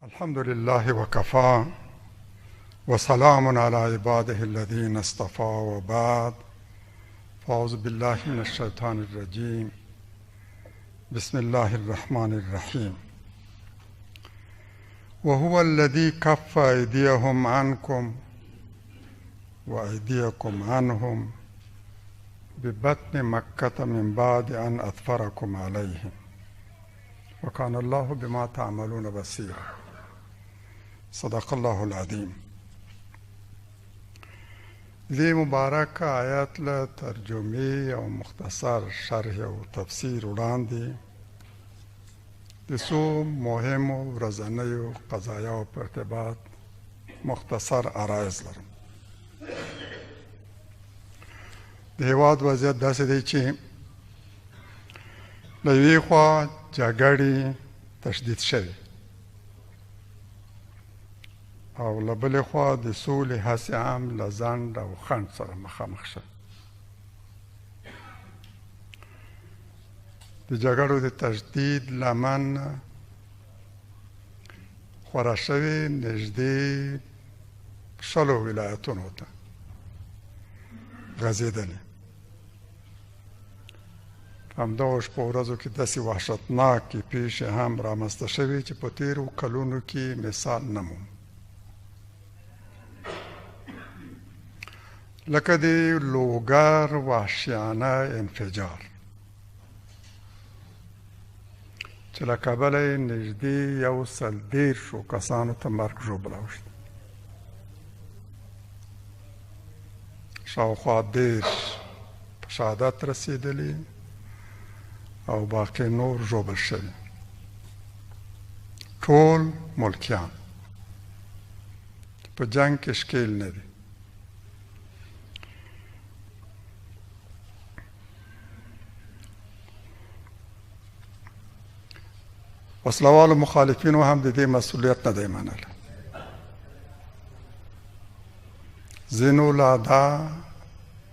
الحمد لله وكفى وسلام على عباده الذين اصطفى وبعد فأعوذ بالله من الشيطان الرجيم بسم الله الرحمن الرحيم وهو الذي كف أيديهم عنكم وأيديكم عنهم ببطن مكة من بعد أن أظفركم عليهم وكان الله بما تعملون بصيرا صدق الله العظیم. دې مبارک آیات له ترجمې او مختصر شرح او تفسیر وړاندې د څو مهمو ورځنیو قضایاو په ارتباط مختصر عرایض لرم. د هېواد وضعیت داسې دی چې له یوې خوا جګړې تشدید شوي او له بلې خوا د سولې هڅې هم له ځنډ او خنډ سره مخامخ شوي. د جګړو د تشدید لمن خوره شوې نږدې 100 ولایتونو ته غځېدلې. همدغو شپو ورځو کې داسې وحشتناکې پیښې هم رامنځته شوې چې په تېرو کلونو کې مثال نه مومي، لکه د لوګر وحشیانه انفجار چې له کبله یې نږدې 110 کسانو ته مرګ ژوبله وشوه. شاوخوا 10 په شهادت رسېدلي او باقي نور ژوبل شوي، ټول ملکیان په جنګ کې ښکېل نه دي. وسلوالو مخالفینو هم د دې مسؤلیت نه دی منلی. ځینو لا دا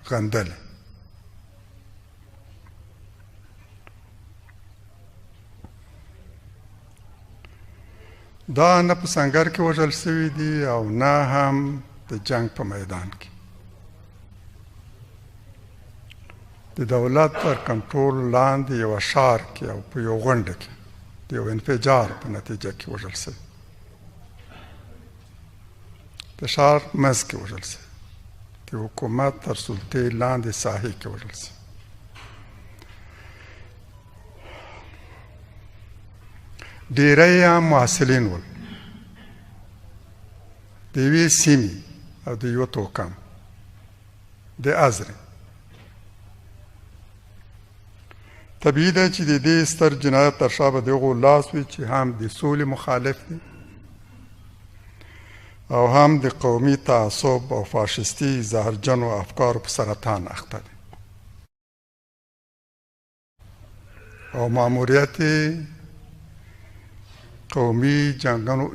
غندلی. دا نه په سنګر کې وژل سوي دي او نه هم د جنګ په میدان کې. د دولت تر کنټرول لاندې یوه ښار کې او په یو غونډه کې د یو انفجار په نتیجه کې وژل سوي. د ښار منځ کې وژل سوي، د حکومت تر سلطې لاندې ساحې کې وژل سوي. ډېری هم محصلین ول د یوې سیمې او د یوه توکم د ازرې. طبیعي ده چې د دې ستر جنایت تر شا به د هغو لاس وي چې هم د سولې مخالف دي او هم د قومي تعصب او فاشستي زهرجنو افکارو په سرطان اخته دي او ماموریت قومي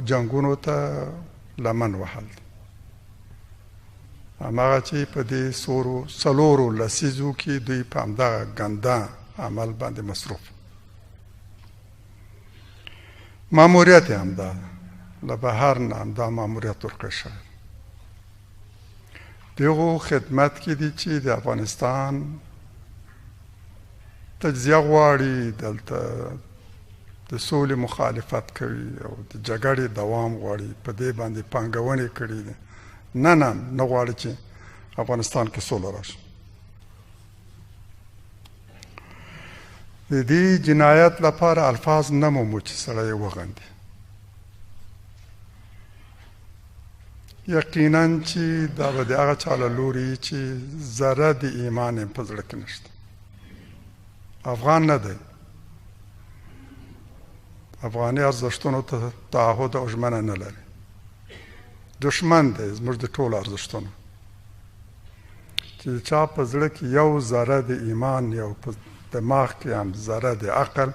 جنګونو ته لمن وهل دي. هماغه چې په دې څلورو لسیزو کې دوی په همدغه ګنده عمل باندې مصروف. ماموریت یې همدا له بهر نه همدا ماموریت ورکړی شوی. د هغو خدمت کې دي چې د افغانستان تجزیه غواړي، دلته د سولې مخالفت کوي او د جګړې دوام غواړي، په دې باندې پانګونې کړي دي. نه غواړي چې افغانستان کې سوله راشي. د دې جنایت لپاره الفاظ نه مومو چې سړی وغندي. یقینا چې دا به د هغه چا له لوري چې ذره د ایمان یې په زړه کې نشته. افغان نه دی، افغاني ارزښتونو ته تعهد او ژمنه نه لري. دشمن دی زموږ د ټولو ارزښتونو. چې د چا په زړه کې یو ذره د ایمان یو په دماغ کې هم ذره د عقل،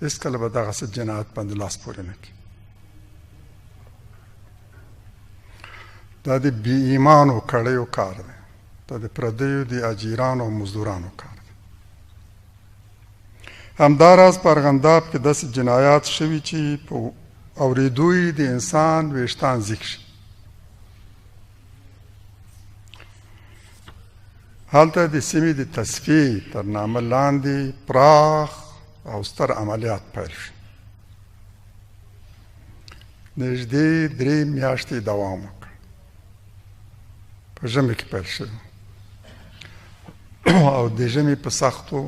هېڅکله به دغسې جنایت باندې لاس پورې نه کړي. دا د بې ایمانو کړیو کار دی، دا د پردیو د اجیرانو او مزدورانو کار دی. همداراز په ارغنداب کې داسې جنایات شوي چې په اورېدو یې د انسان ویښتان زیږ شي. هلته د سیمې د تصفیې تر نامه لاندې پراخ او ستر عملیات پیل شو. نږدې 3 میاشتې دوام وکړ. په ژمي کې پیل شوی او د ژمي په سختو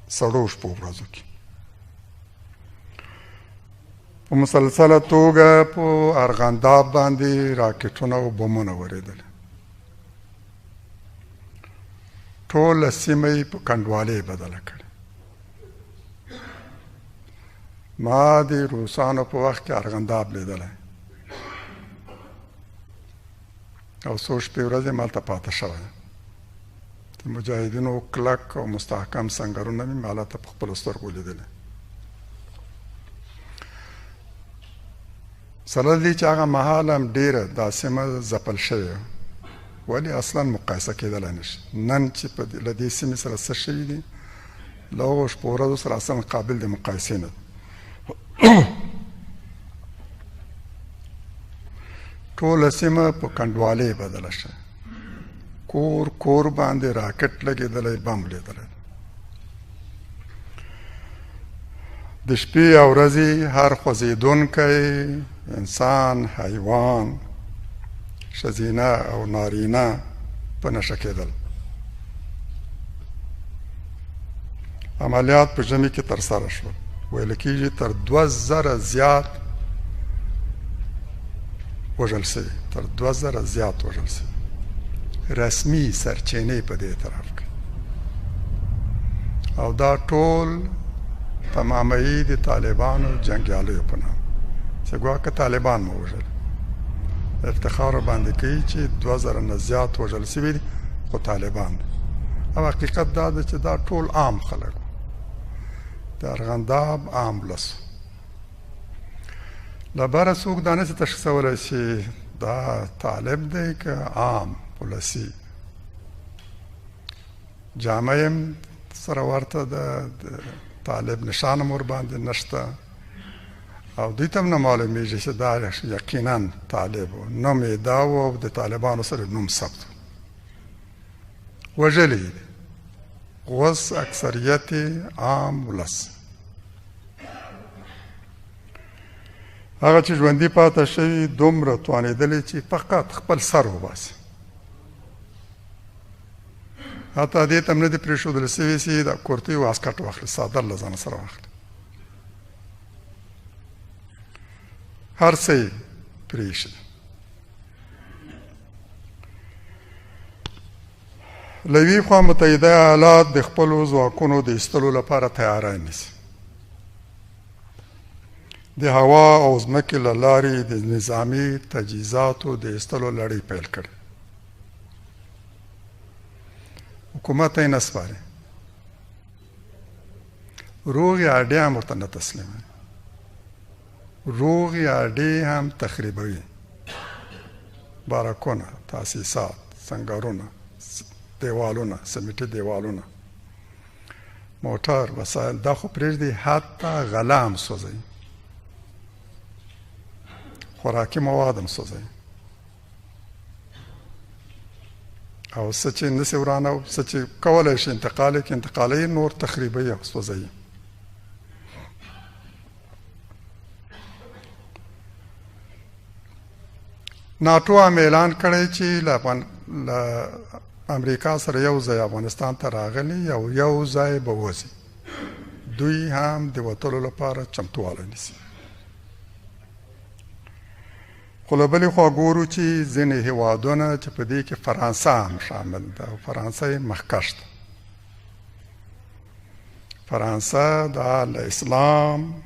سړو شپو ورځو کې په مسلسله توګه په ارغنداب باندې راکټونه او بمونه ورېدل. ټوله سیمه یې په کنډوالۍ بدله کړه. ما د روسانو په وخت کې ارغنداب لیدلی او څو شپې ورځې مالته پاته شوی. د مجاهدینو کلک او مستحکم سنګرونه مې مالته په خپلو سترګو لیدلی. سره دې چې هغه مهال هم ډېره دا سیمه ځپل شوې، ولې اصلا مقایسه کېدلی نه شي. نن چې له دې سیمې سره څه شوي دي له هغو شپو ورځو سره اصلا قابل د مقایسې نه دي. ټوله سیمه په کنډوالۍ بدله شوه. کور کور باندې راکټ لګېدلی، بم لیدلی. د شپې او ورځې هر خوځېدونکی انسان، حیوان، ښځینه او نارینه په نشه کېدل. عملیات په ژمي کې ترسره شول. ویل کېږي تر 2000 زیات وژل سوي، تر 2000 زیات وژل سوي. رسمي سرچینې په دې اعتراف کوي او دا ټول تمامي د طالبانو جنګیالیو په نام چې ګواکه طالبان مو وژل. افتخار باندې کوي چې 2000 نه زیات وژل سوي دي خو طالبان دي. او حقیقت دا ده چې دا ټول عام خلک د ارغنداب عام ولس. له بره څوک دا نشي تشخیصولی چې دا طالب دی که عام ولسي. جامه یې سره ورته د طالب نشان هم ورباندې نشته او دوی ته هم نه معلومیږي چې دا یقینا طالب و. نوم یې دا و او د طالبانو سره نوم ثبت و. وژلی یې دی. اوس اکثریت عام ولس هغه چې ژوندي پاته شوي دومره توانېدلی چې فقط خپل سر وباسي. حتی دې ته هم نه دي پرېښودل سوي چې د کورتۍ واسکټ واخلي، څادر له ځانه سره واخلي. هر څه یې پرېښي. له یوې خوا متحده ایالات د خپلو ځواکونو د ایستلو لپاره تیاری نیسي. د هوا او ځمکې له لارې د نظامي تجهیزاتو د ایستلو لړۍ پیل کړې. حکومت یې نه سپاري. روغې اډې هم ورته نه تسلیموي. روغې اډې هم تخریبوي. بارکونه، تاسیسات، سنګرونه، دیوالونه، سمیټي دیوالونه، موټر، وسایل، دا خو پرېږدي حتی غله هم سوځوي. خوراکي مواد هم سوځوي. او څه چې نسي ورانه، څه چې کولی شي انتقال یې کړي انتقالوي، نور تخریبوي او سوځوي. ناټو هم اعلان کړی چې له امریکا سره یو ځای افغانستان ته راغلي او یو ځای به وځي. دوی هم د وتلو لپاره چمتوالی نیسي. خو له بلې خوا ګورو چې ځینې هیوادونه چې په دې کې فرانسه هم شامل ده او فرانسه یې مخکښ ده. فرانسه دا له اسلام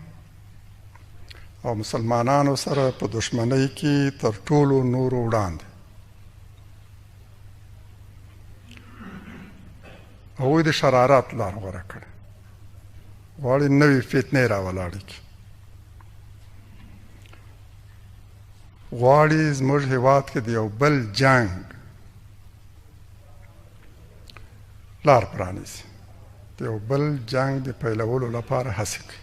او مسلمانانو سره په دشمنۍ کې تر ټولو نورو وړاندې. هغوی د شرارت لار غوره کړې. غواړي نوې فتنې راولاړې کړي. غواړي زموږ هیواد کې د یو بل جنګ لار پرانیسي. د یو بل جنګ د پیلولو لپاره هڅې کوي.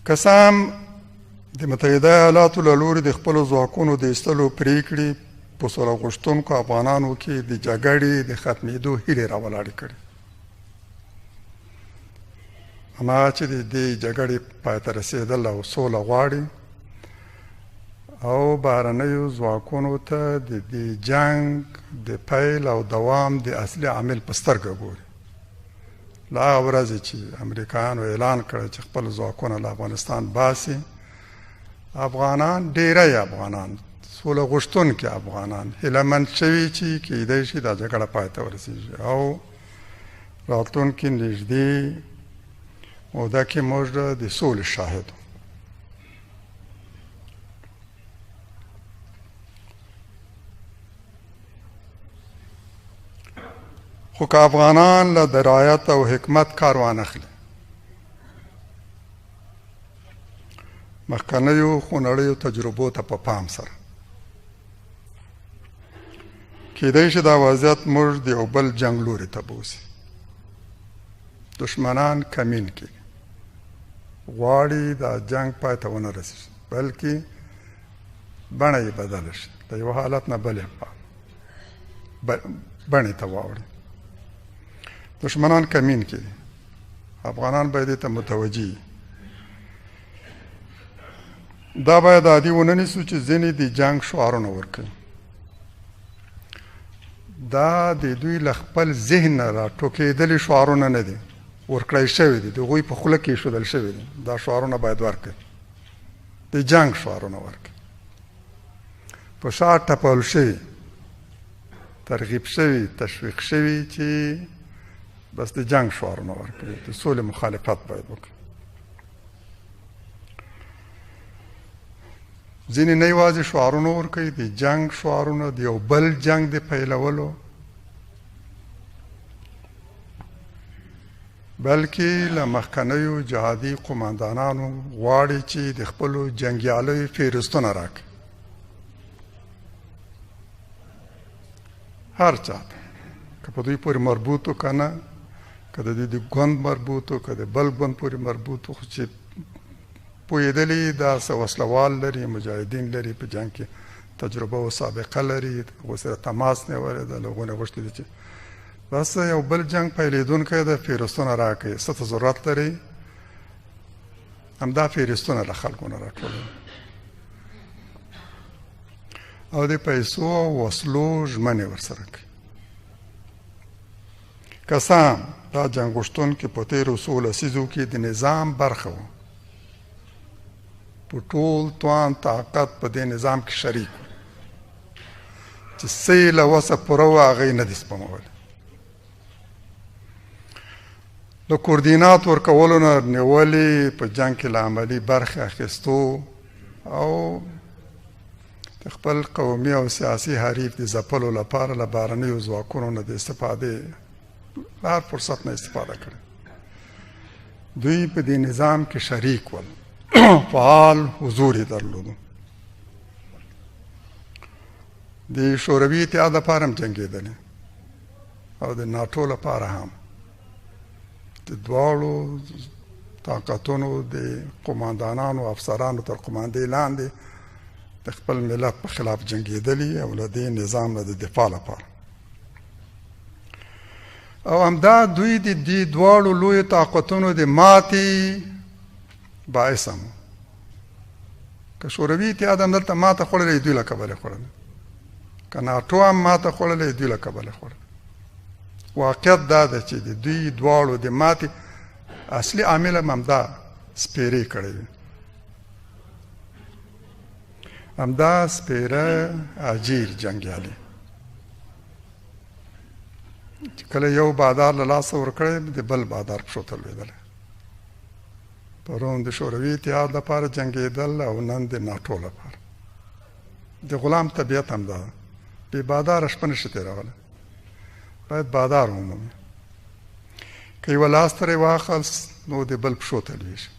که څه هم د متحده ایالاتو له لوري د خپلو ځواکونو د ایستلو پرېکړې په سوله غوښتونکو افغانانو کې د جګړې د ختمېدو هیلې راولاړې کړې. هماغه چې د دې جګړې پای ته رسېدل او سوله غواړي او بهرنیو ځواکونو ته د دې جنګ د پیل او دوام د اصلي عامل په سترګه ګوري. له هغه ورځې چې امریکایانو اعلان کړی چې خپل ځواکونه له افغانستان باسي، افغانان، ډیری افغانان، سوله غوښتونکي افغانان هیلهمند شوي چې کیدای شي دا جګړه پای ته ورسېږي او راتلونکي نږدې موده کې موږ د سولې شاهد وو. خو که افغانان له درایت او حکمت کار وانخلي، مخکنیو خونړیو تجربو ته په پام سره، کیدای شي دا وضعیت موږ د یو بل جنګ لوري ته بوځي. دشمنان کمین کوي، غواړي دا جنګ پای ته ونه رسېږي، بلکې بڼه یې بدله شي، د یو حالت نه بلې بڼې ته واوړي. دشمنان کمین کوي، افغانان باید دې ته متوجه وي. دا باید عادي ونه نیسو چې ځینې د جنګ شعارونه ورکوي. دا د دوی له خپل ذهن نه راټوکېدلي شعارونه نه دي، ورکړی شوي دي، د هغوی په خوله کې ایښودل شوي دي. دا شعارونه باید ورکړي، د جنګ شعارونه ورکړي، په شا ټپل شوي، ترغیب شوي، تشویق شوي چې بس د جنګ شعارونه ورکړي، د سولې مخالفت باید وکړي. ځینې نه یوازې شعارونه ورکوي، د جنګ شعارونه، د یو بل جنګ د پیلولو، بلکې له مخکنیو جهادي قماندانانو غواړي چې د خپلو جنګیالیو فهرستونه راکړي. هر چاته که په دوی پورې مربوط و که نه، که د دوی د ګوند مربوط و که د بل ګوند پورې مربوط و، خو چې پوهېدلي دا څه وسلوال لري، مجاهدین لري، په جنګ کې تجربه او سابقه لري، هغو سره تماس نیولی ده، له هغو نه غوښتي دي چې بس یو بل جنګ پیلېدونکی ده، فهرستونه راکړئ، څه ته ضرورت لري، همدا فهرستونه له خلکو نه راټولوي او د پیسو او وسلو ژمنې ورسره کوي. که څه هم دا جنګ غوښتونکي په تېرو څو لسیزو کې د نظام برخه وو، په ټول توان طاقت په دې نظام کې شریک وو چې څه یې له وسه پوره وه هغه یې نه دي سپمولی. له کوردینات ورکولو نه نیولې، په جنګ کې له عملي برخې اخیستو او د خپل قومي او سیاسي حریف د ځپلو لپاره له بهرنیو ځواکونو نه د استفادې هر فرصت نه استفاده کړې. دوی په دې نظام کې شریک ول، فعال حضور یې درلودو. د شوروي اتحاد لپاره هم جنګېدلې او د ناټو لپاره هم. د دواړو طاقتونو د قماندانانو افسرانو تر قماندې لاندې د خپل ملت په خلاف جنګېدلي او له دې نظام نه د دفاع لپاره. او همدا دوی د دې دواړو لویو طاقتونو د ماتې باعث هم. که شوروي اتحاد هم دلته ماته خوړلې، دوی له کبله خوړله، که ناټو هم ماته خوړلې، دوی له کبله خوړله. واقعیت دا ده چې د دوی دواړو د ماتې اصلي عامل هم همدا سپیرې کړی وي، همدا سپیره اجیر جنګیالي چې کله یو بادار له لاسه ورکړی، د بل بادار پښو ته لوېدلی. پرون د شوروي اتحاد لپاره جنګېدل او نن د ناټو لپاره. د غلام طبیعت هم دا ده، بې باداره شپه نشي تېرولی، باید بادار ومومي. که یوه لاس ترې واخلست نو د بل پښو ته لوېږي.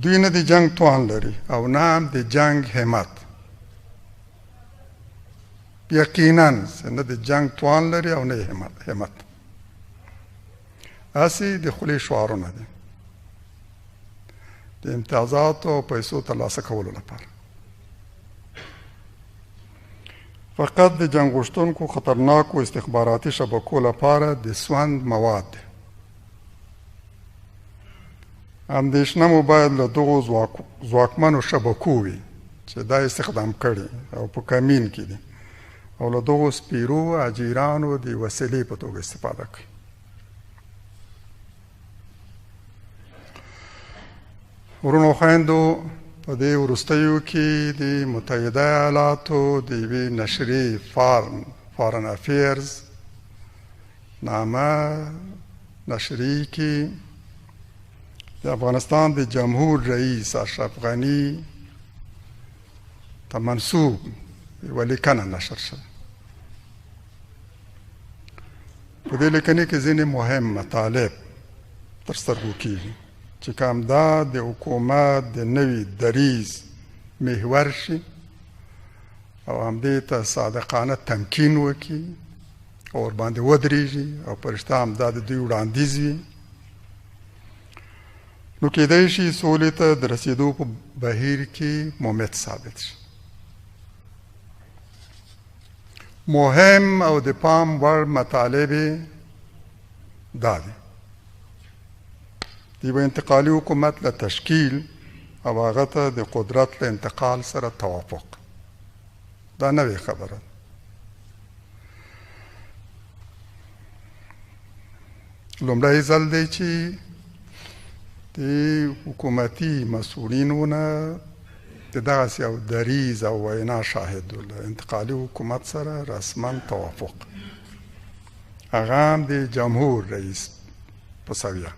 دوی نه د جنګ توان لري او نه هم د جنګ همت. یقینا نه د جنګ توان لري او نه همت. هسې د خولې شعارونه دي د امتیازاتو او پیسو ترلاسه کولو لپاره. فقط د جنګ غوښتونکو خطرناکو استخباراتي شبکو لپاره د سوند مواد دي. اندېښنه مو باید له دغو ځواکمنو شبکو وي چې دا استخدام کړي او په کمین کې دي او له دغو سپیرو اجیرانو د وسیلې په توګه استفاده کوي. ورونو خویندو، په دې وروستیو کې د متحده ایالاتو د یوې نشرې فارن افیرز نامه نشرې کې د افغانستان د جمهور رئیس اشرف غني ته منسوب یوه لیکنه نشر شوه. په دې لیکنې کې ځینې مهم مطالب تر سترګو کېږي چې کوم دا د حکومت د نوي دریځ محور شي او همدې ته صادقانه تمکین وکړي او ورباندې ودرېږي او په رښتیا هم دا د دوی وړاندیز وي، نو کېدای شي سولې ته د رسېدو په بهیر کې مؤمد ثابت شي. مهم او د پام وړ مطالب دا دي: د یوه انتقالي حکومت له تشکیل او هغه ته د قدرت له انتقال سره توافق. دا نوې خبره ده. لومړی ځل دی چې د حکومتي مسؤلینو نه د دغسې یو دریځ او وینا شاهد له انتقالي حکومت سره رسما توافق، هغه هم د جمهور رئیس په سویه.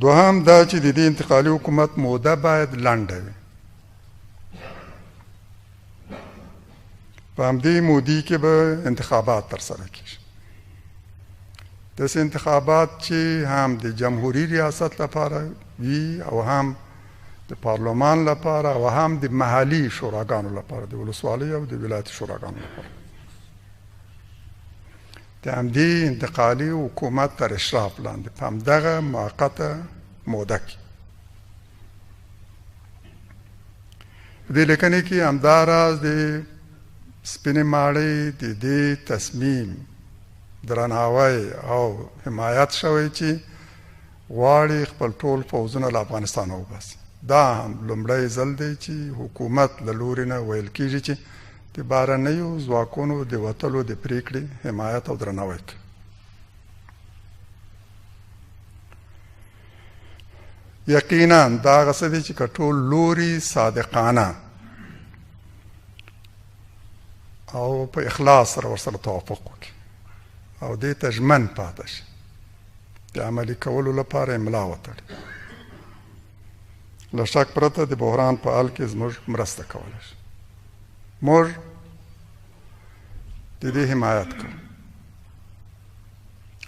دوهم دا چې د دې انتقالي حکومت موده باید لنډه وي. په همدې مودې کې به انتخابات ترسره کېږي، داسې انتخابات چې هم د جمهوري ریاست لپاره وي او هم د پارلمان لپاره او هم د محلي شوراګانو لپاره، د ولسوالۍ او د ولایتي شوراګانو لپاره. د همدې انتقالي حکومت تر اشراف لاندې په همدغه موقته موده کې په دې لیکنې کې همداراز د سپینې ماڼۍ د دې تصمیم درناوی او حمایت شوی چې غواړي خپل ټول پوځونه له افغانستان وباسي. دا هم لومړی ځل دی چې حکومت له لورې نه ویل کېږي چې د بهرنیو ځواکونو د وتلو د پریکړې حمایت او درناوی کوي. یقینا دا هغه څه دی چې که ټول لوري صادقانه او په اخلاص سره ورسره توافق وکړي او دې ته ژمن پاتې شي، د عملي کولو لپاره املا وتړي، له شک پرته د بحران په حل کې زموږ مرسته کولی شي. موږ د دې حمایت کوو،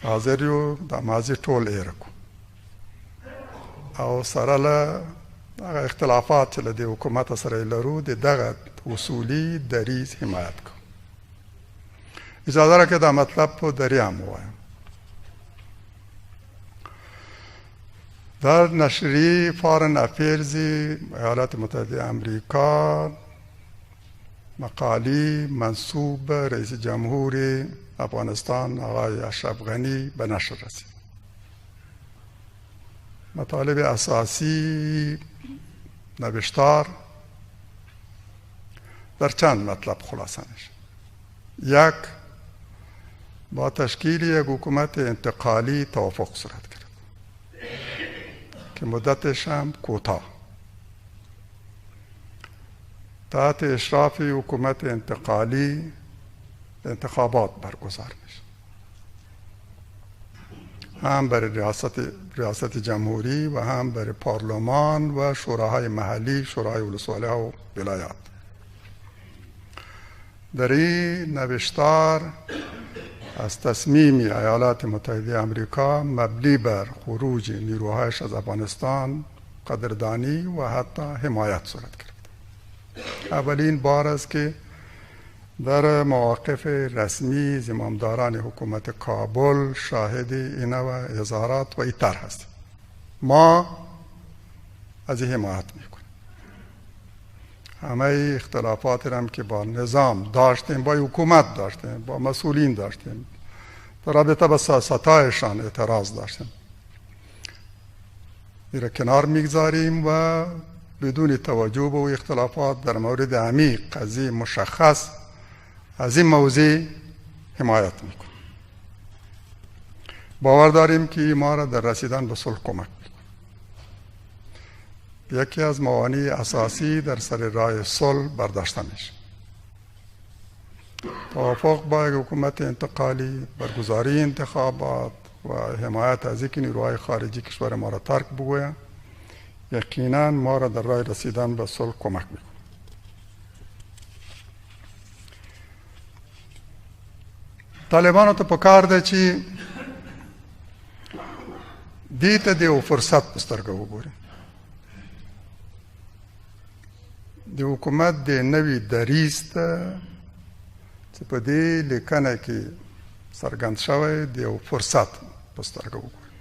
حاضر یو د ماضي ټول ایره کوو او سره له هغه اختلافات چې له دې حکومت سره یې لرو د دغه اصولي دریځ حمایت کوو. اجازه راکړئ دا مطلب په دریام ووایم. در نشریه فارن افیرز ایالات متحده امریکا مقالی منصوب رئیس جمهور افغانستان آقای اشرف غنی به نشر رسید. مطالب اساسی نوشتار در چند مطلب خلاصه میشه. یک، با تشکیل یک حکومت انتقالی توافق صورت گرفت که مدتش هم کوتاه تحت اشراف حکومت انتقالی انتخابات برگزار میشه، هم برای ریاست جمهوری و هم برای پارلمان و شوراهای محلی، شورای ولسوالی و ولایات. در این نوشتار از تصمیم ایالات متحده آمریکا مبنی بر خروج نیروهایش از افغانستان قدردانی و حتی حمایت صورت گرفت. اولین بار است که در مواقف رسمی زمامداران حکومت کابل شاهد اینا و اظهارات و این طرح هست. ما از این حمایت میکنیم. همه اختلافات هم که با نظام داشتیم، با حکومت داشتیم، با مسئولین داشتیم، در رابطه با سیاستایشان اعتراض داشتیم، این را کنار میگذاریم و بدون توجه به اختلافات در مورد عمیق قضیه مشخص از این موضوع حمایت میکنیم. باور داریم که ما را در رسیدن به صلح کمک میکنه. یکی از موانع اساسی در سر راه صلح برداشته میشه. توافق با حکومت انتقالی، برگزاری انتخابات و حمایت از اینکه نیروهای خارجی کشور ما را ترک بگویند یقینا ما را در راه رسیدن به صلح کمک میکنه. طالبانو ته پکار ده چې دې ته د یو فرصت په سترګه وګوري. د حکومت د نوي دریځ ته چې په دې لیکنه کې څرګند شوی د یو فرصت په سترګه وګوري،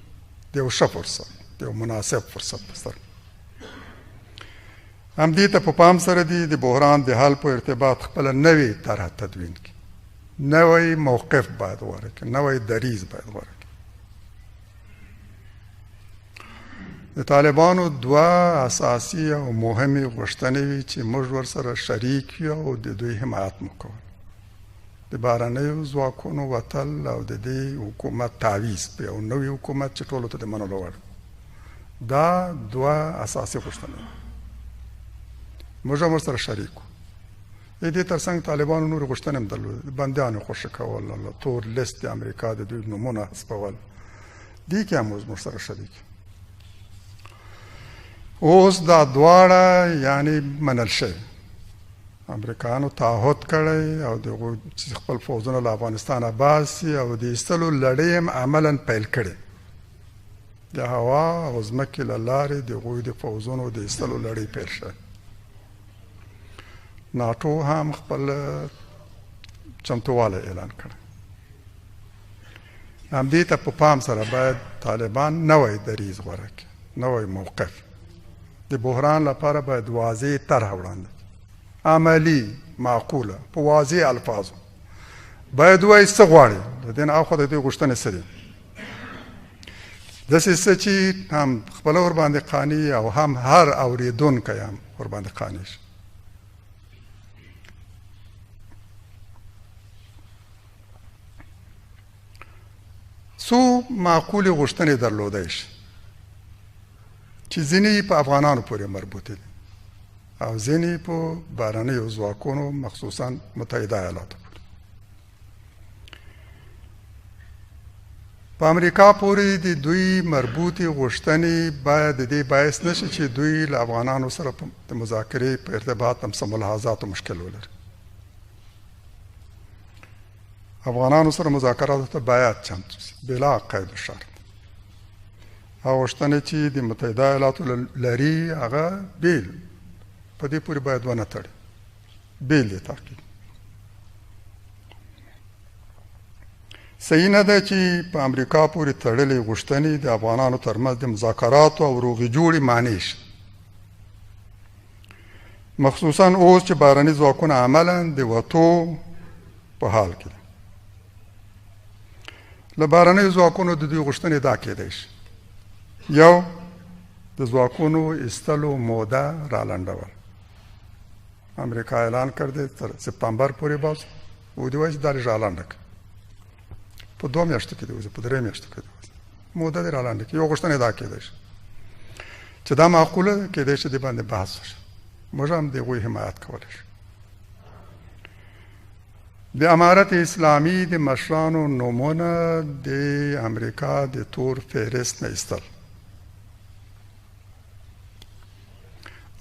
د یو ښه فرصت، د یو مناسب فرصت په سترګه. همدې ته په پام سره دي د بحران د حل په ارتباط خپله نوې طرح تدوین کړي، نوی موقف باید غوره کړي، نوی دریځ باید غوره کړي. د طالبانو دوه اساسي او مهمې غوښتنې وي چې موږ ورسره شریک یو او د دوی حمایت مو کول: د بهرنیو ځواکونو وتل او د دې حکومت تعویض په یو نوي حکومت چې ټولو ته د منلو وړ. دا دوه اساسي غوښتنې موږ هم ورسره شریک وو. د دې تر څنګ طالبانو نورې غوښتنې هم درلودې: بندیانو خوشي کول، تور لیست د امریکا د دوی نومونه حذفول. دې کې هم موږ سره شریک. اوس دا دواړه یعنی منل شوي. امریکایانو تعهد کړی او د هغوی چې خپل فوځونه له افغانستانه باسي او د ایستلو لړۍ هم عملا پیل کړې. د هوا او ځمکې له لارې د هغوی د فوځونو د ایستلو لړۍ پیل شوه. ناټو هم خپل چمتووالی اعلان کړی. همدې ته په پام سره باید طالبان نوی دریځ غوره کړي، نوی موقف. د بحران لپاره باید واضح طرح وړاندې، عملي، معقوله، په واضح الفاظو. باید ووایي څه غواړي، د دې نه اخوا د دوی غوښتنې څه دي. داسې څه چې هم خپله ورباندې قانع او هم هر اورېدونکی هم ورباندې قانع شي. څو معقولې غوښتنې درلودی شي چې ځینې په افغانانو پورې مربوطې دي او ځینې په بهرنیو ځواکونو مخصوصا متحده ایالاتو پورې. په امریکا پورې د دوی مربوطې غوښتنې باید د دې باعث نه شي چې دوی له افغانانو سره د مذاکرې په ارتباط هم څه ملاحظات او مشکل ولري. افغانانو سره مذاکراتو ته باید چمتو شي بلا قید و شرط. هغه غوښتنې چې د متحده ایالاتو لري هغه بیل په دې پورې باید ونه تړي، بیل یې تاکید. صحیح نه ده چې په امریکا پورې تړلې غوښتنې د افغانانو ترمنځ د مذاکراتو او روغې جوړې معنی شي، مخصوصا اوس چې بهرني ځواکونه عملا د وتو په حال کې دي. له بهرنیو ځواکونو د دوی غوښتنې دا کېدی شي: یو، د ځواکونو ایستلو موده رالنډول. امریکا اعلان کړی تر سپتامبر پورې باز و دې وایي چې دا لږ رالنډه کړي، په 2 میاشتو کې دې وځي، په 3 میاشتو کې دې وځي، موده دې رالنډه کړي. یو غوښتنې دا کېدی شي چې دا معقوله ده، کېدی شي دې باندې بحث وشي. موږ هم د هغوی حمایت کولی شو. د امارت اسلامي د مشرانو نومونه د امریکا د تور فهرست نه ایستل.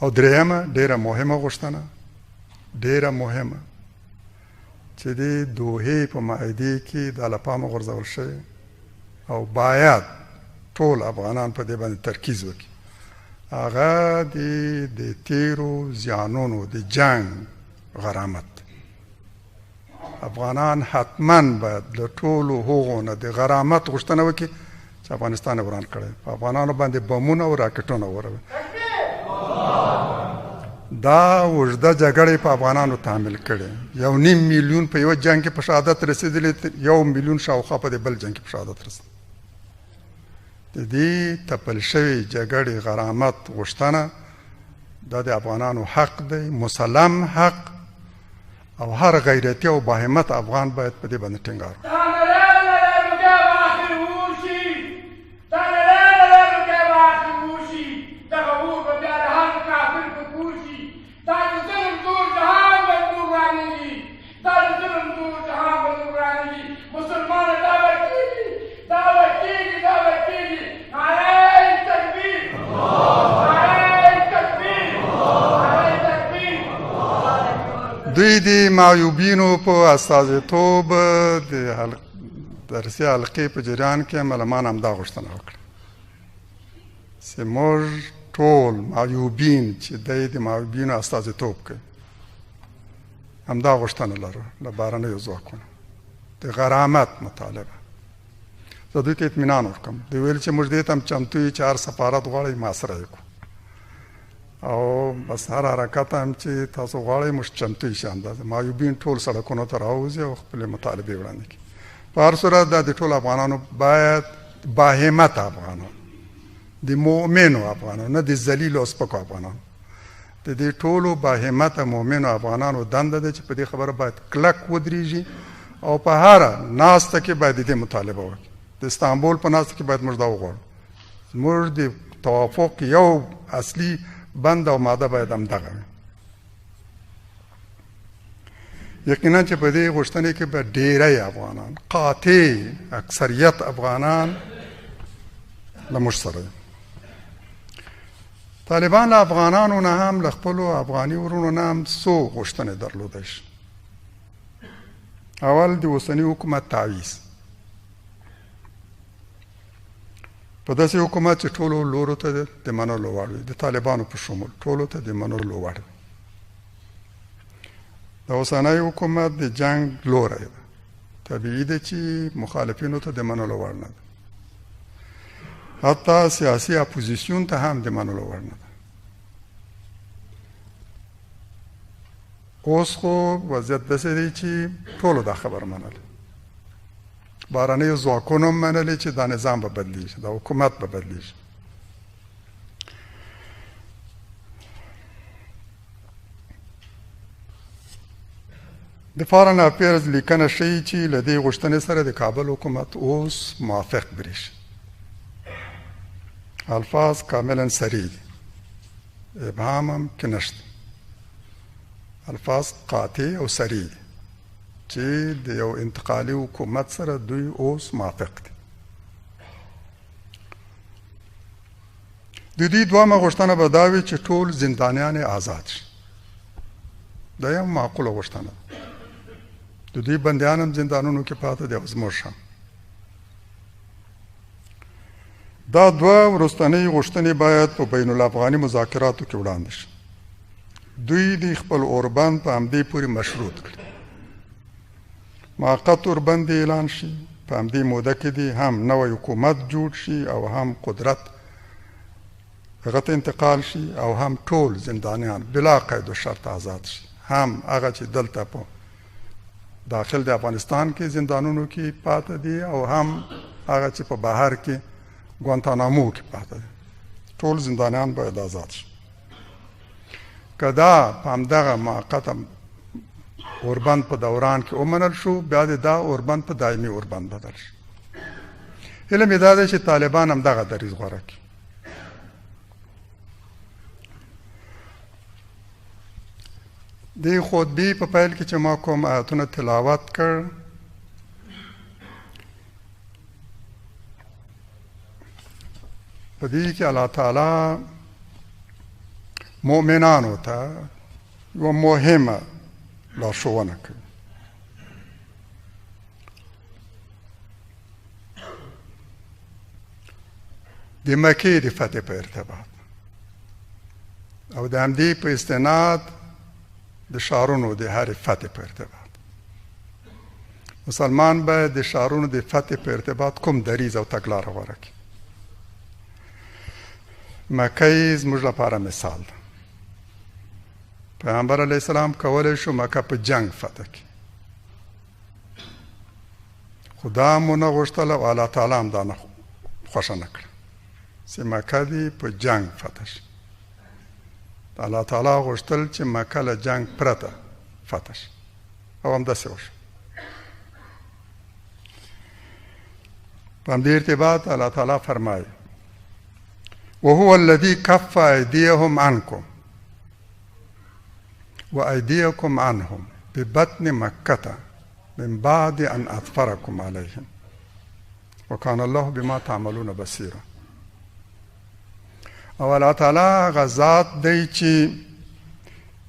او درېیمه ډېره مهمه غوښتنه، ډېره مهمه، چې د دوحې په معاهدې کې دا له پامه غورځول شوی او باید ټول افغانان په دې باندې ترکیز وکړي، هغه د تیرو زیانونو د جنګ غرامت. افغانان حتما باید له ټولو هغو نه د غرامت غوښتنه وکړي چې افغانستان وران کړی، په افغانانو باندې بمونه او راکټونه وروي. دا اوږده جګړې په افغانانو تحمیل کړې، 1.5 میلیون په یو جنګ کې په شهادت رسېدلي، 1 میلیون شاوخوا په دې بل جنګ کې په شهادت رسېدلي. د دې تپل شوې جګړې غرامت غوښتنه دا د افغانانو حق دی، مسلم حق، او هر غیرتي او باهمت افغان باید په دې باندې ټینګار وکړي. دوی د معیوبینو په استازیتوب د درسي حلقې په جریان کې ملمان همدا غوښتنه وکړه چې موږ ټول معیوبین چې دی د معیوبینو استازیتوب کوي همدا غوښتنه لرو له بهرنیو ځواکونو د غرامت مطالبه. زه دوی ته اطمینان ورکوم، دوی ویل چې موږ دې ته هم چمتو یو چې هر سفارت غواړئ ما سره یې کړو او بس هر حرکت هم چې تاسو غواړئ موږ چمتو یې شي همداسې معیوبین ټول سړکونو ته راوځي او خپلې مطالبې وړاندې کړي. په هر صورت دا د ټولو افغانانو باید باهمت افغانان، د مؤمنو افغانانو، نه د ذلیلو او سپکو افغانانو، د دې ټولو باهمته مؤمنو افغانانو دنده ده چې په دې خبره باید کلک ودرېږي او په هره ناسته کې باید د دې مطالبه وکړي. د استانبول په ناسته کې باید موږ دا وغواړو، موږ د توافق یو اصلي بند او ماده باید همدغه وي. یقینا چې په دې غوښتنې کې به ډېری افغانان، قاطع اکثریت افغانان له موږ سره دي. طالبان له افغانانو نه هم له خپلو افغاني ورونو نه هم څو غوښتنې درلودی شي. اول د اوسني حکومت تعویض، په داسې حکومت چې ټولو لورو ته د منلو وړ وي، د طالبانو په شمول ټولو ته د منلو وړ وي. د اوسنی حکومت د جنگ لوری ده، طبیعي ده چې مخالفینو ته د منلو وړ نه ده، حتی سیاسي اپوزیسیون ته هم د منلو وړ نه ده. اوس خو وضعیت داسې دی چې ټولو دا خبر منله، بهرنیو ځواکونو هم منلې چې دا نظام به بدلیږي، دا حکومت به بدلیږي. د فارن افیرز لیکنه ښیي چې له دې غوښتنې سره د کابل حکومت اوس موافق بریښي. الفاظ کاملا صریح دي، ابهام هم کې نشته، الفاظ قاطع او صریح دي چې د یو انتقالي حکومت سره دوی اوس موافق دي. د دې دویمه غوښتنه به دا وي چې ټول زندانیان آزاد شي. دا یو معقوله غوښتنه ده. د دوی بندیان هم زندانونو کې پاته دي او زموږ هم. دا دوه وروستنۍ غوښتنې باید په بین الافغاني مذاکراتو کې وړاندې شي. دوی د خپل اوربند په همدې پورې مشروط کړي. موقت اوربند اعلان شي، په همدې موده کې دې هم نوی حکومت جوړ شي او هم قدرت هغه ته انتقال شي او هم ټول زندانیان بلا قید و شرط آزاد شي، هم هغه چې دلته په داخل د افغانستان کې زندانونو کې پاته دي او هم هغه چې په بهر کې ګوانتانامو کې پاته دي. ټول زندانیان باید آزاد شي. که دا په همدغه موقته اوربند په دوران کې ومنل شو، بیا د دا اوربند په دایمي اوربند بدل شي. هیله مې دا ده چې طالبان همدغه دریځ غوره کړي. د خطبې په پیل کې چې ما کوم آیتونه تلاوت کړ، په دې کې الله تعالی مؤمنانو ته یوه مهمه لارښوونه کوي. د مکې د فتح په ارتباط او د همدې په استناد د ښارونو د هرې فتح په ارتباط. مسلمان باید د ښارونو د فتح په ارتباط کوم دریځ او تګلاره غوره کړي. مکه یې زموږ لپاره مثال ده. پیغمبر علیه السلام کولی شو مکه په جنگ فتح کړي، خو دا مو نه غوښتل او الله تعالی هم دا نه خوښه نه کړه چې مکه دې په جنگ فتح شي. الله تعالی غوښتل چې مکه له جنگ پرته فتح شي او همداسې وشو. په همدې ارتباط الله تعالی فرمایي وهو الذي كف أيديهم عنكم وأيديكم عنهم ببطن مكة من بعد أن أظفركم عليهم وكان الله بما تعملون بصيرا. او الله تعالی غزات دی چې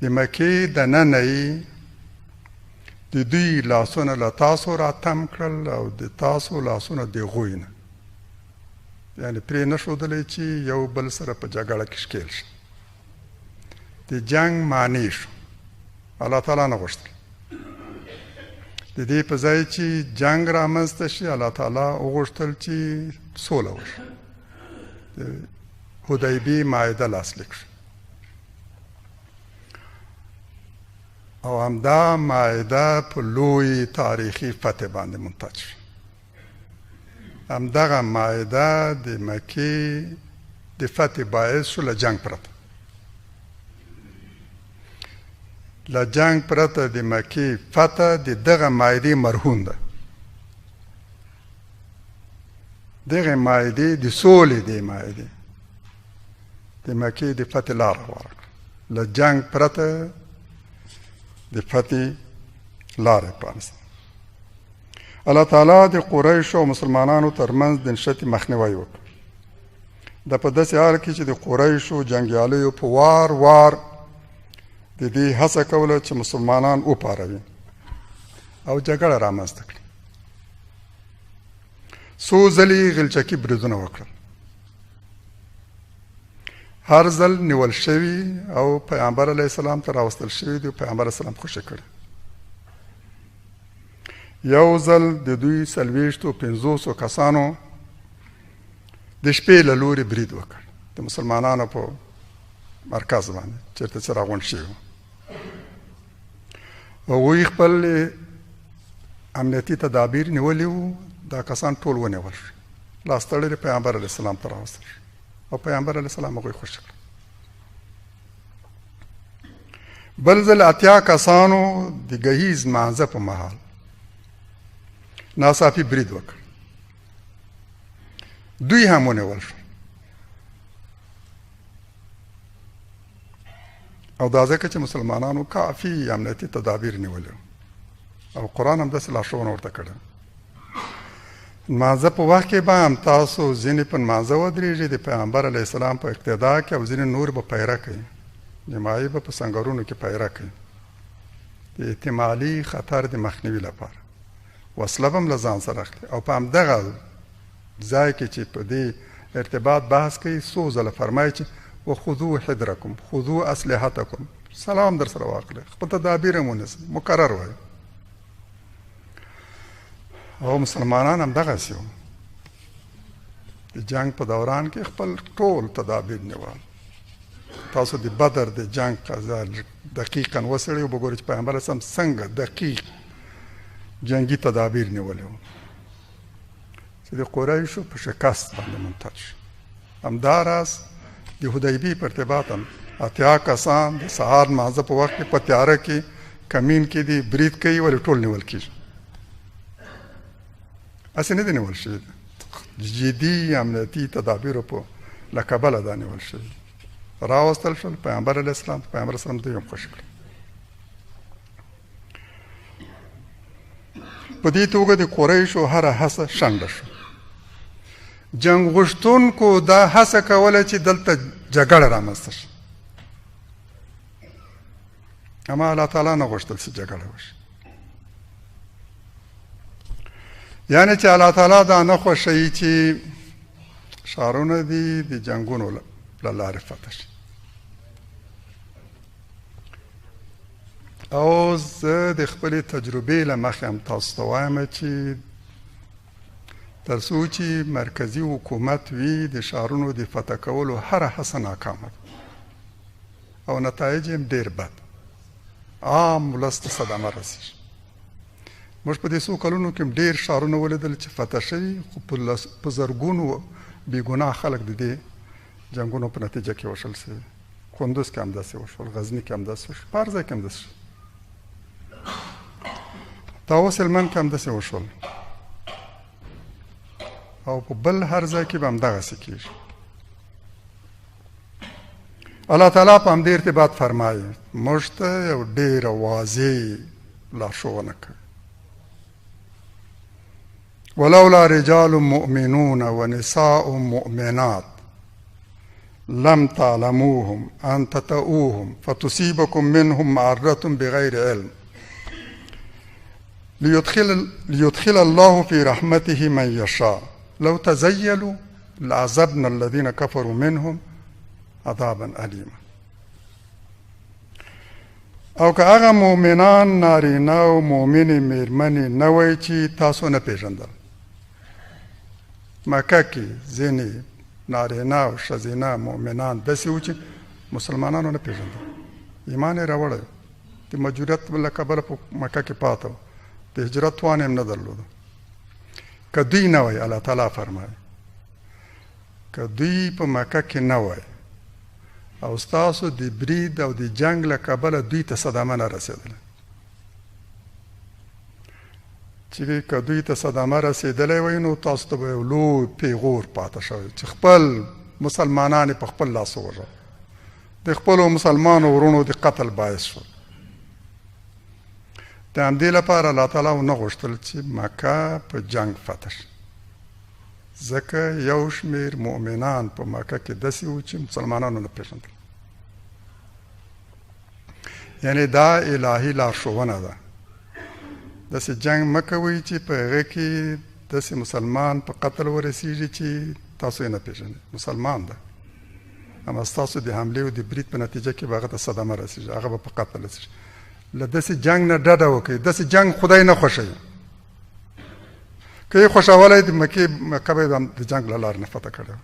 د مکې دننه یې د دوی لاسونه له تاسو راتم کړل او د تاسو لاسونه د هغوی نه، یعنې پرې نه ښودلی چې یو بل سره په جګړه کې ښکېل شي. د جنګ معنی شو، الله تعالی نه غوښتل. د دې په ځای چې جنګ رامنځته شي، الله تعالی وغوښتل چې سوله وشي، د حدیبیې معاهده لاسلیک شي. او همدا معاهده په لوی تاریخي فتح باندې منتج شي. همدغه معاهده د مکې د فتح باعث شو له جنګ پرته. له جنګ پرته د مکې فتح د دغه معاهدې مرهون ده. دغه معاهدې د سولې د معاهدې د مکې د فتح لاره هواره کړه. له جنګ پرته د فتح لاره پرانیسته. الله تعالی د قریشو او مسلمانانو ترمنځ د نښتې مخنیوی وکړ. دا په داسې حال کې چې د قریشو جنګیالیو په وار وار د دې هڅه کوله چې مسلمانان وپاروي او جګړه رامنځته کړي. څو ځلې غلچکي بریدونه وکړل، هر ځل نیول شوي او پیغمبر علیه السلام ته راوستل شوي دي. پیغمبر علیه السلام خوشي کړي. یو ځل د دوی 450 کسانو د شپې له لوري برید وکړ د مسلمانانو په مرکز باندې چېرته چې راغونډ شوي وو. هغوی خپل امنیتي تدابیر نیولي وو. دا کسان ټول ونیول شي، لاس تړلي پیغمبر علیه السلام ته راوستل شي او پیغمبر علیه السلام هغوی خوشي کړل. بل ځل 80 کسانو د ګهیز مانځه په مهال ناڅاپي برید وکړ، دوی هم ونیول شو. او دا ځکه چې مسلمانانو کافي امنیتي تدابیر نیولي او قرآن هم داسې لارښوونه ورته کړې. لمانځه په وخت کې به هم تاسو ځینې په لمانځه ودرېږئ د پیغمبر علیه السلام په اقتدا کې، او ځینې نور به پیره کوي، جمعې به په سنګرونو کې پیره کوي د احتمالي خطر د مخنیوي لپاره. وسله به هم له ځان سره اخلي. او په همدغه ځای کې چې په دې ارتباط بحث کوي، څو ځله فرمایي چې وخذوا حذرکم خذوا اسلحتکم، سلام در سره واخلئ، خپل تدابیر هم ونیسئ، مقرر وایي. او مسلمانان هم دغسې وو، د جنگ په دوران کې خپل ټول تدابیر نیول. تاسو د بدر د جنگ قضا دقیقا وڅېړئ او وګورئ چې پیغمبر اسلام څنګه دقیق جنگي تدابیر نیولي وو چې د قریشو په شکست باندې منتج شي. همداراز د حدیبیې په ارتباط هم 80 کسان د سهار لمانځه په وخت کې په تیاره کې کمین کې دي برید کوي، ولې ټول نیول کېږي؟ هسې نه دي نیول شوي، جدي امنیتي تدابیرو په له کبله دا نیول شوي. راوستل شول پیغمبر علیه السلام، پیغمبر اسلام دوی هم خوشي کړل. په دې توګه د قریشو هره هڅه شنډه شو. جنګ غوښتونکو دا هڅه کوله چې دلته جګړه رامنځته شي، اما الله تعالی نه غوښتل چې جګړه وشي. یعنې چې الله تعالی دا نه خوښوي چې ښارونه دي د جنګونو له لارې فتح شي. او زه د خپلې تجربې له مخې هم تاسو ته وایم چې تر څو چې مرکزي حکومت وي د ښارونو د فتح کولو هره هڅه ناکامه ده او نتایج هم ډېر بد عام ولس ته صدمه رسېږي. موږ په دې څو کلونو کې ډېر ښارونه ولیدل چې فتح شوي خو په زرګونو بېګناه خلک د دې جنګونو په نتیجه کې وشل شوي. کندوز کې هم داسې وشول، غزني کې هم داسې وشول، په هر ځای کې هم داسې شول، طاووس هلمند کې هم داسې وشول او په بل هر ځای کې به همدغسې کېږي. الله تعالی په همدې ارتباط فرمایي موږ ته یو ډېره واضح لارښوونه کوي. ولولا رجال مؤمنون ونساء مؤمنات لم تعلموهم أن تطؤوهم فتصيبكم منهم معرة بغير علم ليدخل الله في رحمته من يشاء لو تزيلوا لعذبنا الذين كفروا منهم عذابا أليما. او که هغه مؤمنان نارینه او مؤمنې میرمنې نه وای چې تاسو نه پیژندل. مکه کې ځینې نارینه او ښځینه مؤمنان داسې وو چې مسلمانانو نه پیژندل، ایمان یې راوړی، د مجبوریت له کبله په مکه کې پاته و، د هجرت توان یې هم نه درلوده. که دوی نه وای، الله تعالی فرمایي که دوی په مکه کې نه وای او ستاسو د برید او د جنگ له کبله دوی ته صدمه نه رسېدله، چې که دوی ته صدمه رسېدلی وای نو تاسو ته به یو لوی پیغور پاته شوی چې خپل مسلمانان په خپل لاس ووژل، د خپلو مسلمانو ورونو د قتل باعث شول. د همدې لپاره الله تعالی ونه غوښتل چې مکه په جنگ فتح شي، ځکه یو شمېر مؤمنان په مکه کې داسې وو چې مسلمانانو نه پېژندل. یعنې دا الهي لارښوونه ده، داسې جنگ مه کوئ چې په هغې کې داسې مسلمان په قتل ورسېږي چې تاسو یې نه پېژنئ، مسلمان ده، اما ستاسو د حملې او د برید په نتیجه کې به هغه ته صدمه رسېږي، هغه به په قتل رسېږي. له داسې جنگ نه ډډه وکړئ، داسې جنگ خدای نه خوښوي. که یې خوښولی د مکه به یې د جنگ له لارې نه فتح کړی وه.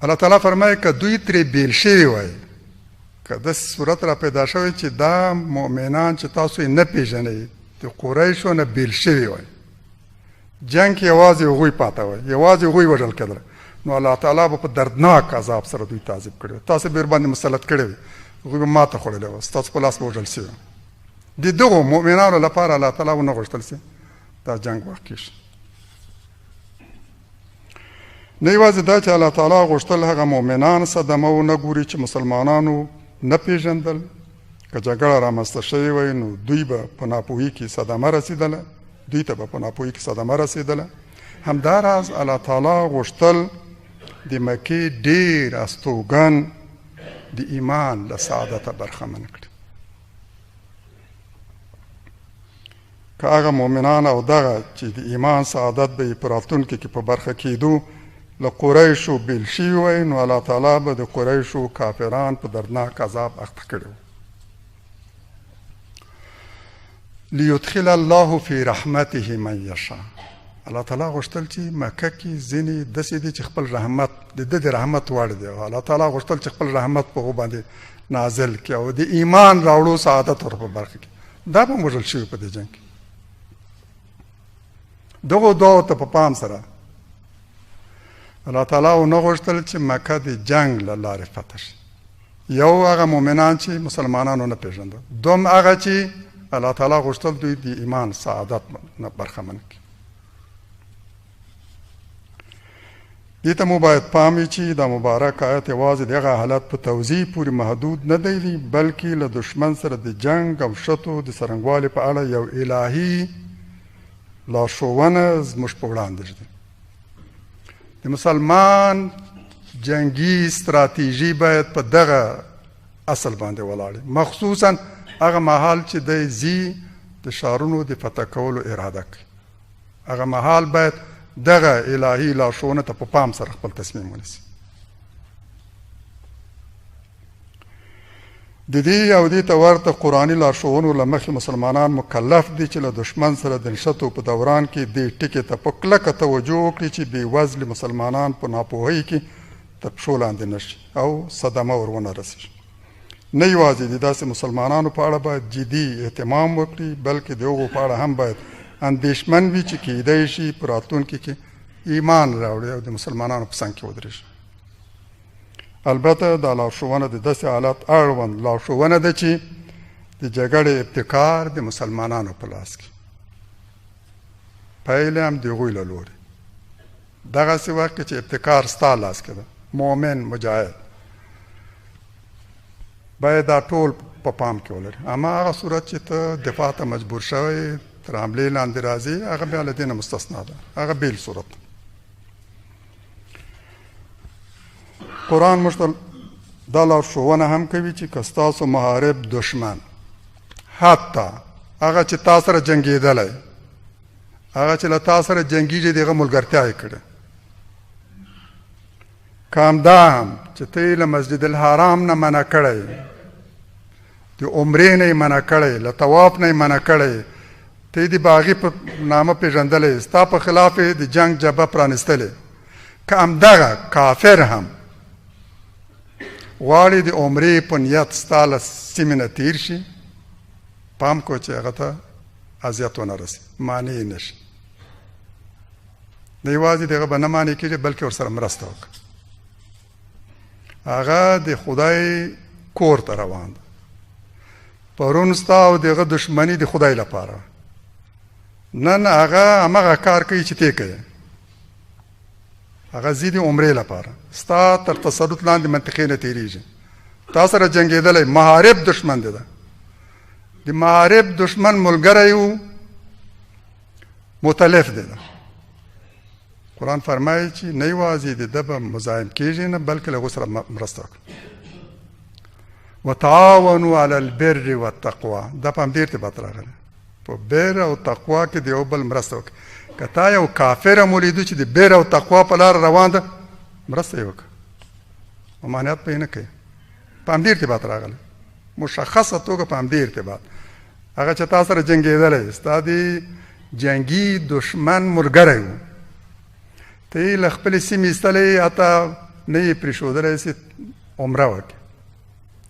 الله تعالی فرمایي که دوی ترې بیل شوي وای، که داسې صورت را پیدا شوی چې دا مؤمنان چې تاسو یې نه پېژنئ د قریشو نه بیل شوي وای، جنگ کې یوازې هغوی پاته وای، یوازې هغوی وژل کېدله، نو الله تعالی به په دردناک عذاب سره دوی تعذیب کړي وای، تاسو به ورباندې مسلط کړی وي، هغوی به ماته خوړلی وه، ستاسو په لاس به وژل شوي. د دغو مؤمنانو لپاره الله تعالی ونه غوښتل چې دا جنګ واقع شي. نه یوازې دا چې الله تعالی غوښتل هغه مؤمنان صدمه ونه ګوري چې مسلمانانو نه پېژندل، که جګړه رامنځته شوې وای نو دوی به په ناپوهي کې صدمه رسېدله، دوی ته به په ناپوهي کې صدمه رسېدله. همداراز الله تعالی غوښتل د مکې ډېر استوګن د ایمان له سعادته برخمن کړي. که هغه مؤمنان او دغه چې د ایمان سعادت به یې په راتلونکي کې په برخه کېدو له قریشو بیل شوي وای نو الله تعالی به د قریشو کافران په دردناک عذاب اخته کړي وو. لیدخل الله فی رحمته من یشاء. الله تعالی غوښتل چې مکه کې ځینې داسې دي چې خپل رحمت د ده د رحمت وړ دی، او الله تعالی غوښتل چې خپل رحمت په هغو باندې نازل کړي او د ایمان راوړو سعادت ور په برخه کې. دا به وژل شوي په دې جنګ کې. دغو دعاو ته په پام سره الله تعالی ونه غوښتل چې مکه د جنگ له لارې فتح شي. یو هغه مؤمنان چې مسلمانانو نه پېژندل، دوم هغه چې الله تعالی غوښتل دوی د ایمان سعادت نه برخمن کړي. دې ته مو باید پام وي چې دا مبارک آیت یوازې د هغه حالت په توضیح پورې محدود نه دی، بلکې له دشمن سره د جنگ او شتو د څرنګوالي په اړه یو الهي لارښوونه زموږ په وړاندې دی. د مسلمان جنگي ستراتیژي باید په دغه اصل باندې ولاړې، مخصوصا هغه مهال چې دی ځي د ښارونو د فتح کولو اراده کوي، هغه مهال باید دغه الهي لارښوونه ته په پام سره خپل تصمیم ونیسي. د دې او دې ته ورته قرآني لارښوونو له مخې مسلمانان مکلف دي چې له دښمن سره د نښتو په دوران کې دې ټکي ته په کلکه توجه وکړي چې بېوزلي مسلمانان په ناپوهۍ کې تر پښو لاندې نه شي او صدمه ور ونه رسېږي. نه یوازې د داسې مسلمانانو په اړه باید جدي اهتمام وکړي بلکې د هغو په اړه هم باید اندېښمن وي چې کیدای شي په راتلونکي کې ایمان راوړي او د مسلمانانو په څنګ کې ودرېږي. البته دا لارښوونه د داسې حالت اړوند لارښوونه ده چې د جګړې ابتکار د مسلمانانو په لاس کې، پیل هم د هغوی له لورې. دغسې وخت کې چې ابتکار ستا لاس کې ده، مؤمن مجاهد باید دا ټول په پام کې ولري. اما هغه صورت چې ته دفاع ته مجبور شوی تر حملې لاندې راځي هغه بیا له دې نه مستثنا ده، هغه بیل صورت. قرآن موږ ته دا لارښوونه هم کوي چې که ستاسو محارب دشمن حتی هغه چې تا سره جنګېدلی، هغه چې له تا سره جنګېږي د هغه ملګرتیا یې کړې، که همدا هم چې ته یې له مسجد الحرام نه منع کړی، د عمرې نه یې منع کړی، له طواف نه یې منع کړی، ته یې د باغي په نامه پېژندلی، ستا په خلاف یې د جنګ جبهه پرانیستلې، که همدغه کافر هم غواړي د عمرې په نیت ستا له سیمې نه تېر شي، پام کو چې هغه ته اذیت ونه رسي، مانع یې نه شي. نه یوازې د هغه به نه مانع کېږي بلکې ورسره مرسته وکړه. هغه د خدای کور ته روان ده، پرون ستا او د هغه دښمني د خدای لپاره، نن هغه همغه کار کوي چې ته کوي، هغه ځي د عمرې لپاره، ستا تر تسلط لاندې منطقې نه تېرېږي، تا سره جنګېدلی محارب دښمن دی ده، د محارب دښمن ملګری و متلف دی ده. قرآن فرمایي چې نه یوازې د ده به مزاحم کېږي نه بلکې له هغو سره مرسته وکړه. وتعاونوا علی البر والتقوا، دا په همدې ارتباط راغلی، په بر او تقوا کې د یو بل مرسته وکړه. که تا یو کافر هم ولیدو چې د بر او تقوا په لاره روان ده، مرسته یې وکړه، ممانعت به یې نه کوي. په همدې ارتباط راغلی، مشخصه توګه په همدې ارتباط. هغه چې تا سره جنګېدلی، ستا د جنګي دښمن ملګری و، ته یې له خپلې سیمې ایستلی، حتی نه یې پرېښودلی چې عمره وکړي.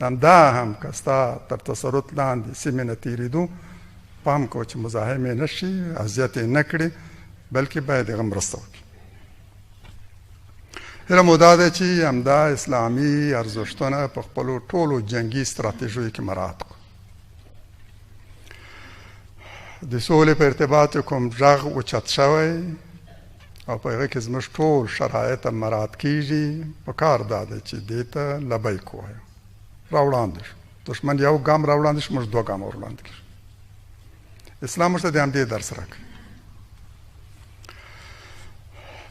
همدا هم که ستا تر تسلط لاندې سیمې نه تېرېدو، پام کوه چې مزاحم یې نه شي، اذیت یې نه کړي، بلکې باید هغه مرسته وکړي. هیله مو دا ده چې همدا اسلامي ارزښتونه په خپلو ټولو جنګي ستراتیژیو کې مراعات کړو. د سولې په ارتباط کوم غږ اوچت شوی او په هغه کې زموږ ټول شرایط مراعات کېږي، په کار دا ده چې دې ته لبیک ووایو، راوړاندې شو. دښمن یو ګام راوړاندې شو، موږ دوه ګامه وړاندې کېږو. اسلام موږ ته د همدې درس راکوي.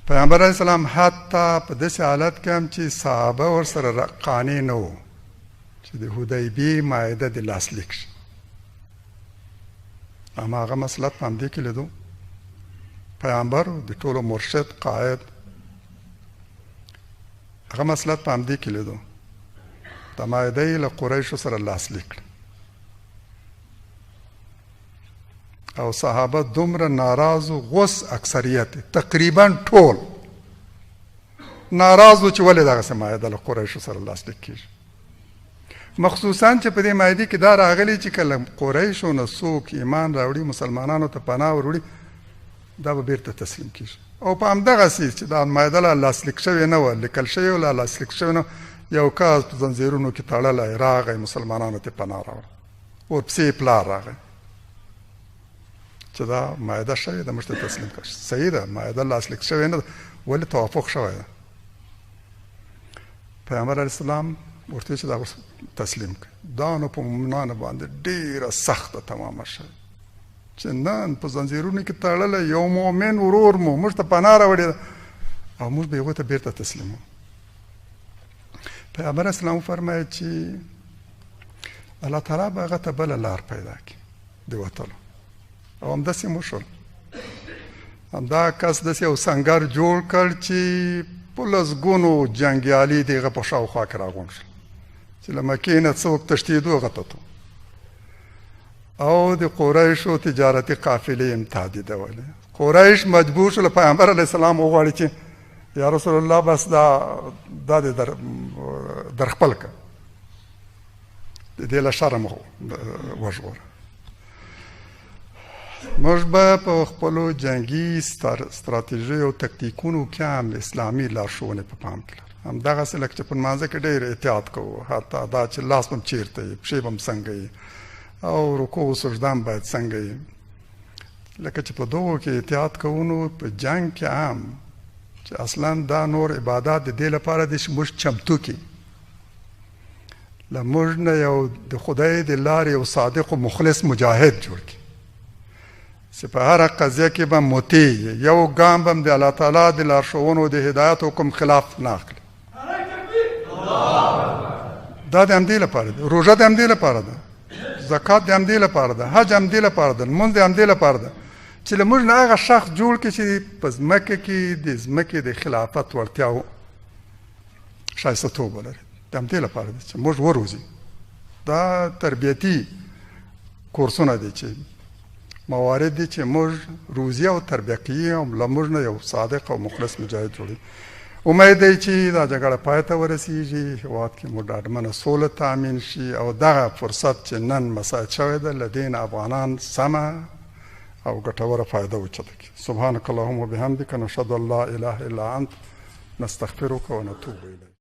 پیغمبر علیه السلام حتی په داسې حالت کې هم چې صحابه ورسره قانع نه وو چې د حدیبیې معاهده د لاسلیک شي، اما هغه مسلط په همدې کې لیدو. پیغمبر د ټولو مرشد قائد، هغه مسلط په همدې کې لیدو، د معاهده یې له قریشو سره لاسلیک کړه. او صحابه دومره ناراض و، غوس اکثریت تقریبا ټول ناراض و چې ولې دغسې معاهده له قریشو سره لاسلیک کېږي. مخصوصا چې په دې معاهدې کې دا راغلي چې کله قریشو نه څوک ایمان راوړي، مسلمانانو ته پناه وروړي، دا به بیرته تسلیم کېږي. او په همدغسې چې دا معاهده لا لاسلیک شوې نه وه، لیکل شوې وه، لا لاسلیک شوې نه، یو کس په زنځیرونو کې تړلی راغی، مسلمانانو ته پناه راوړه، ورپسې یې پلار راغی چې دا معاهده شوې ده، موږ ته تسلیم کړه. صحیح ده، معاهده لاسلیک شوې نه ده، ولې توافق شوی ده. پیغمبر علیه السلام ورته چې دا تسلیم کړه. دا نو په مؤمنانو باندې ډېره سخته تمامه شوه چې نن په زنځیرونو کې تړلی یو مؤمن ورور مو موږ ته پناه راوړې ده او موږ به هغوی ته بېرته تسلیمو. پیغمبر علیه السلام وفرمایل چې الله تعالی به هغه ته بله لار پیدا کړي د وتلو، او همداسې مو شول. همدا کس داسې یو سنګر جوړ کړ چې په لسګونو جنګیالي د هغه په شاوخوا کې راغونډ شول چې له مکې نه څوک تښتېدو غتتو او د قریشو تجارتي قافلې هم تهدیدولې. قریش مجبور شول پیغمبر علیه السلام وغواړي چې یا رسول الله بس دا دې در خپل کړه، د دې له شره مو وژغوره. موږ به په خپلو جنګي ستراتیژیو او تکتیکونو کې هم اسلامي لارښوونې په پام کې لرو. همدغسې لکه چې په لمانځه کې ډېر احتیاط کوو، حتی دا چې لاس به هم چېرته وي، پښې به هم څنګه وي، او رکوع و سجده هم باید څنګه وي. لکه چې په دغو کې احتیاط کوو، نو په جنګ کې هم چې اصلا دا نور عبادات د دې لپاره دی چې موږ چمتو کړي، له موږ نه یو د خدای د لارې یو صادق و مخلص مجاهد جوړ کړي چې په هره قضیه کې به مطیع یو ګام به هم د الله تعالی د لارښوونو د هدایت حکم خلاف نه اخلي. دا د همدې لپاره ده، روژه د همدې لپاره ده، زکات د همدې لپاره ده، حج همدې لپاره ده، لمونځ د همدې لپاره ده چې له موږ نه هغه شخص جوړ کړي چې په ځمکه کې د ځمکې د خلافت وړتیاو ښایستهتوب ولري. د همدې لپاره ده چې موږ وروزي. دا تربیتي کورسونه دي چې موارد دي چې موږ روزي او تربیه کوي او له موږ نه یو صادق او مخلص مجاهد جوړوي. امید دی چې دا جګړه پای ته ورسیږي، هېواد کې مو ډاډمنه سوله تامین شي او دغه فرصت چې نن مساعد شوی ده له دې نه افغانان سمه او ګټوره فایده اوچته کړي. سبحانک اللهم وبحمدک نشهد ان لا اله الا انت نستغفرک ونتوب الیک.